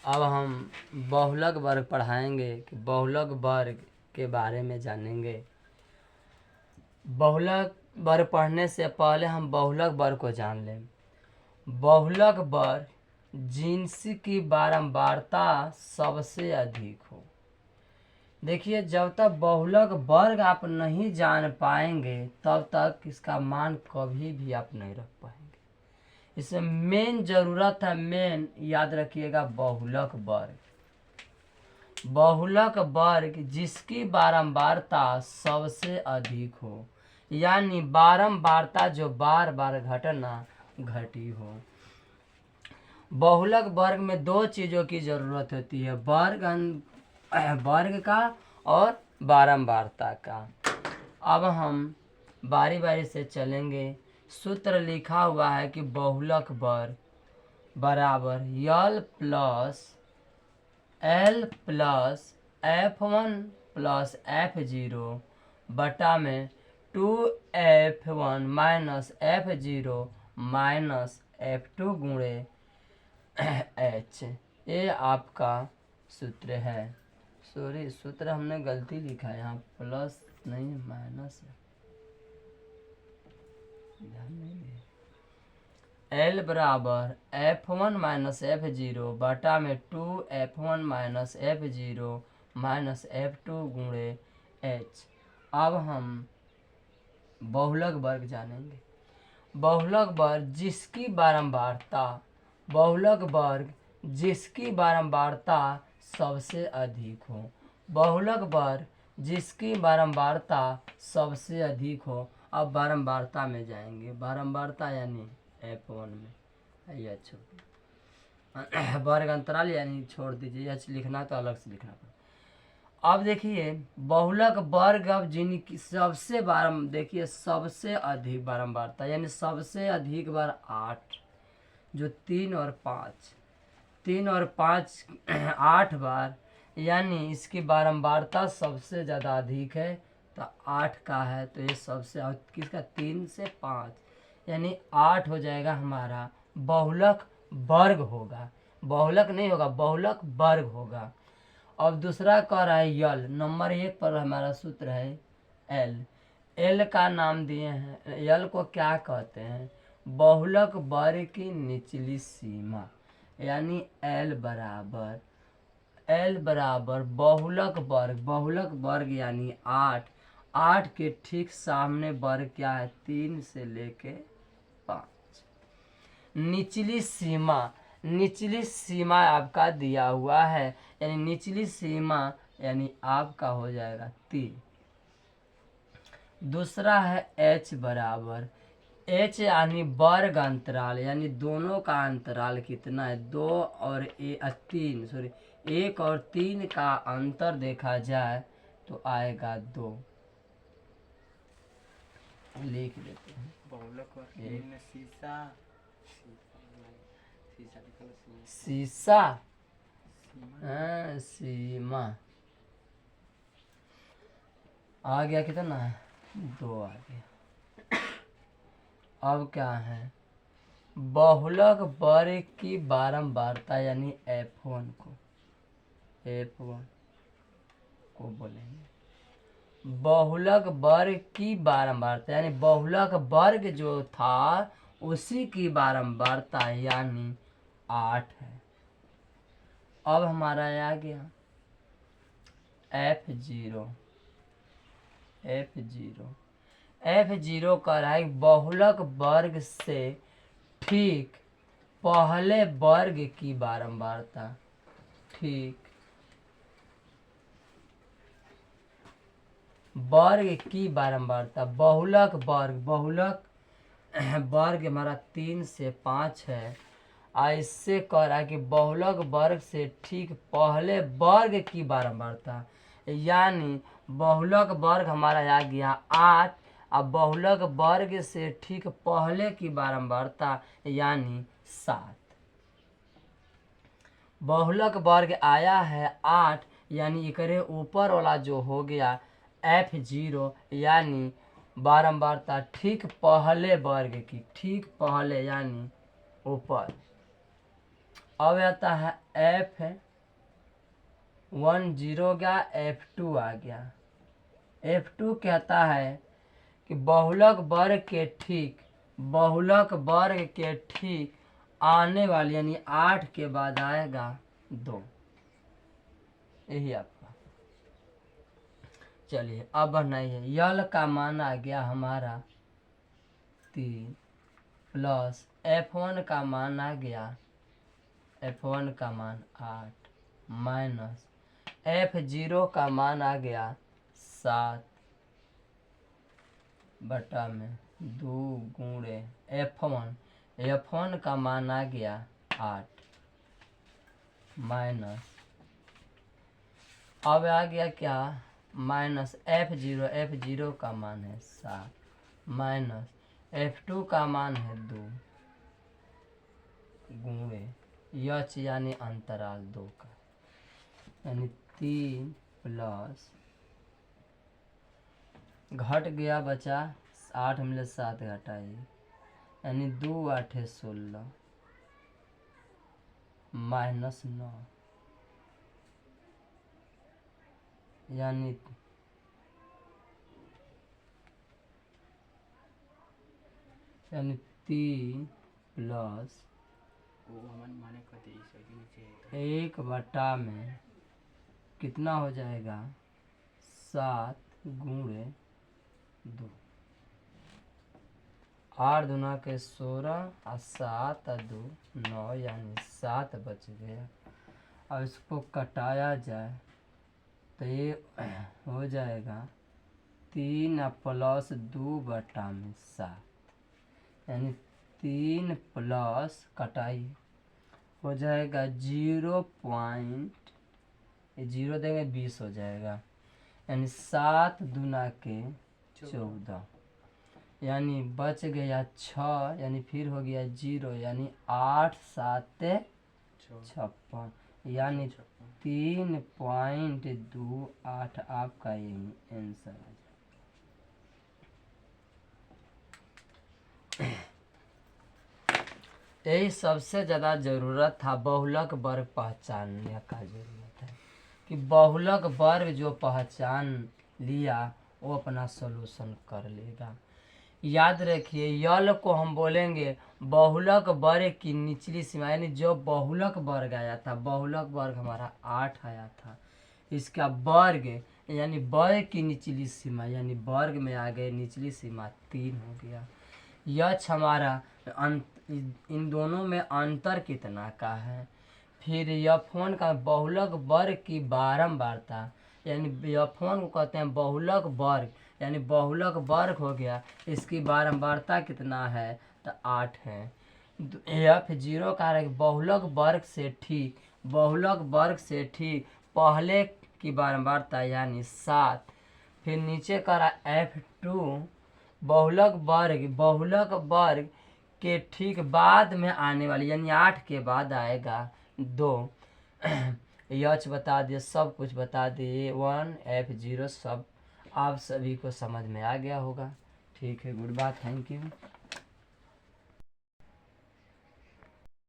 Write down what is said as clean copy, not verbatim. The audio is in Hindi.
अब हम बहुलक वर्ग पढ़ाएंगे कि बहुलक वर्ग के बारे में जानेंगे। बहुलक वर्ग पढ़ने से पहले हम बहुलक वर्ग को जान लें। बहुलक वर्ग जिनस की बारंबारता सबसे अधिक हो। देखिए, जब तक बहुलक वर्ग आप नहीं जान पाएंगे तब तक इसका मान कभी भी आप नहीं रख पाएंगे। इसमें मेन जरूरत है, मेन याद रखिएगा, बहुलक वर्ग। बहुलक वर्ग जिसकी बारंबारता सबसे अधिक हो, यानी बारंबारता जो बार बार घटना घटी हो। बहुलक वर्ग में दो चीज़ों की ज़रूरत होती है, वर्ग का और बारंबारता का। अब हम बारी बारी से चलेंगे। सूत्र लिखा हुआ है कि बहुलक वर्ग बराबर L plus F1 plus F0 बटा में 2F1 minus F0 minus F2 गुणे H। ये आपका सूत्र है। सॉरी, सूत्र हमने गलती लिखा है, यहाँ प्लस नहीं माइनस है, ध्यान नहीं दिया। L बराबर F1 माइनस F0 बटा में 2F1 minus F0 minus F2 गुणे H। अब हम बहुलक वर्ग जानेंगे। बहुलक वर्ग जिसकी बारंबारता सबसे अधिक हो। बहुलक वर्ग जिसकी बारंबारता सबसे अधिक हो। अब बारंबारता में जाएंगे। बारंबारता यानी F1 में यह वर्ग अंतराल यानी छोड़ दीजिए, यह लिखना तो अलग से लिखना पड़ेगा। अब देखिए, बहुलक वर्ग अब जिनकी देखिए सबसे अधिक बारंबारता यानी सबसे अधिक बार 8, जो 3 और 5 8 बार, यानी इसकी बारंबारता सबसे ज़्यादा अधिक है तो 8 का है, तो ये सबसे किसका 3 से 5 यानी 8 हो जाएगा हमारा बहुलक वर्ग होगा। बहुलक नहीं होगा, बहुलक वर्ग होगा। अब दूसरा कह रहा है यल, नंबर 1 पर हमारा सूत्र है एल का नाम दिए हैं। यल को क्या कहते हैं? बहुलक वर्ग की निचली सीमा, यानी एल बराबर बहुलक वर्ग यानी 8 के ठीक सामने वर्ग क्या है? 3 से लेके 5। निचली सीमा आपका दिया हुआ है, यानी निचली सीमा यानी आपका हो जाएगा 3। दूसरा है H बराबर, H यानी वर्ग अंतराल, यानी दोनों का अंतराल कितना है? 2 और 3, सॉरी 1 और 3 का अंतर देखा जाए तो आएगा 2। लिख देते हैं। शीशा सीमा आ गया, कितना है? 2 आ गया। अब क्या है? बहुलक वर्ग की बारंबारता यानी F1 को बोलेंगे बहुलक वर्ग की बारंबारता, यानी बहुलक वर्ग जो था उसी की बारंबारता यानी 8 है। अब हमारा आ गया F0 कर रहा है बहुलक वर्ग से ठीक पहले वर्ग की बारंबारता। ठीक वर्ग की बारंबारता, बहुलक वर्ग हमारा 3 से 5 है। इससे कह रहा है कि बहुलक वर्ग से ठीक पहले वर्ग की बारंबारता, यानी बहुलक वर्ग हमारा आ गया 8। अब बहुलक वर्ग से ठीक पहले की बारंबारता यानी 7। बहुलक वर्ग आया है 8, यानी एकरे ऊपर वाला जो हो गया F0, यानी बारंबारता ठीक पहले वर्ग की, ठीक पहले यानी ऊपर। अब आता है F10 हो गया, F2 आ गया। F2 कहता है कि बहुलक वर्ग के ठीक आने वाली यानी 8 के बाद आएगा 2। यही आपका। चलिए अब बनाइए। यल का मान आ गया हमारा 3 प्लस F1 का मान आ गया, F1 का मान 8 माइनस F0 का मान आ गया 7 बटा में 2 गुणे F1 का मान आ गया 8 माइनस, अब आ गया क्या, माइनस F0 का मान है 7 माइनस F2 का मान है 2 गुणे यच यानी अंतराल 2 का, यानी 3 प्लस घट गया बचा 8 में 7 घटाइए, यानी 2 8 16 माइनस 9 यानी 3 प्लस 1 बटा में कितना हो जाएगा 7 गुणे 2, 8 दूना के 16 और 7 और 2 9 यानी 7 बच गया। अब इसको कटाया जाए तो ये हो जाएगा 3 प्लस 2 बटा में 7, यानी 3 प्लस कटाई हो जाएगा 0 देंगे 20 हो जाएगा, यानी 7 दूना के 14, यानी बच गया 6, यानी फिर हो गया 0, यानी 8 7 56, यानी 3.28 आपका यही आंसर है। यही सबसे ज़्यादा ज़रूरत था, बहुलक वर्ग पहचानने का ज़रूरत है कि बहुलक वर्ग जो पहचान लिया वो अपना सॉल्यूशन कर लेगा। याद रखिए यल को हम बोलेंगे बहुलक वर्ग की निचली सीमा, यानी जो बहुलक वर्ग आया था, बहुलक वर्ग हमारा 8 आया था, इसका वर्ग यानी वर्ग की निचली सीमा, यानी वर्ग में आ गए निचली सीमा 3 हो गया। यच हमारा इन दोनों में अंतर कितना का है। फिर F1 का बहुलक वर्ग की बारंबारता, यानी F1 को कहते हैं बहुलक वर्ग, यानी बहुलक वर्ग हो गया, इसकी बारंबारता कितना है तो 8 है। F0 का बहुलक वर्ग से ठीक पहले की बारंबारता यानी 7। फिर नीचे करा F2 बहुलक वर्ग के ठीक बाद में आने वाली, यानी 8 के बाद आएगा 2। यच बता दिए, सब कुछ बता दिए, 1 F0 सब आप सभी को समझ में आ गया होगा। ठीक है, गुड बाय, थैंक यू।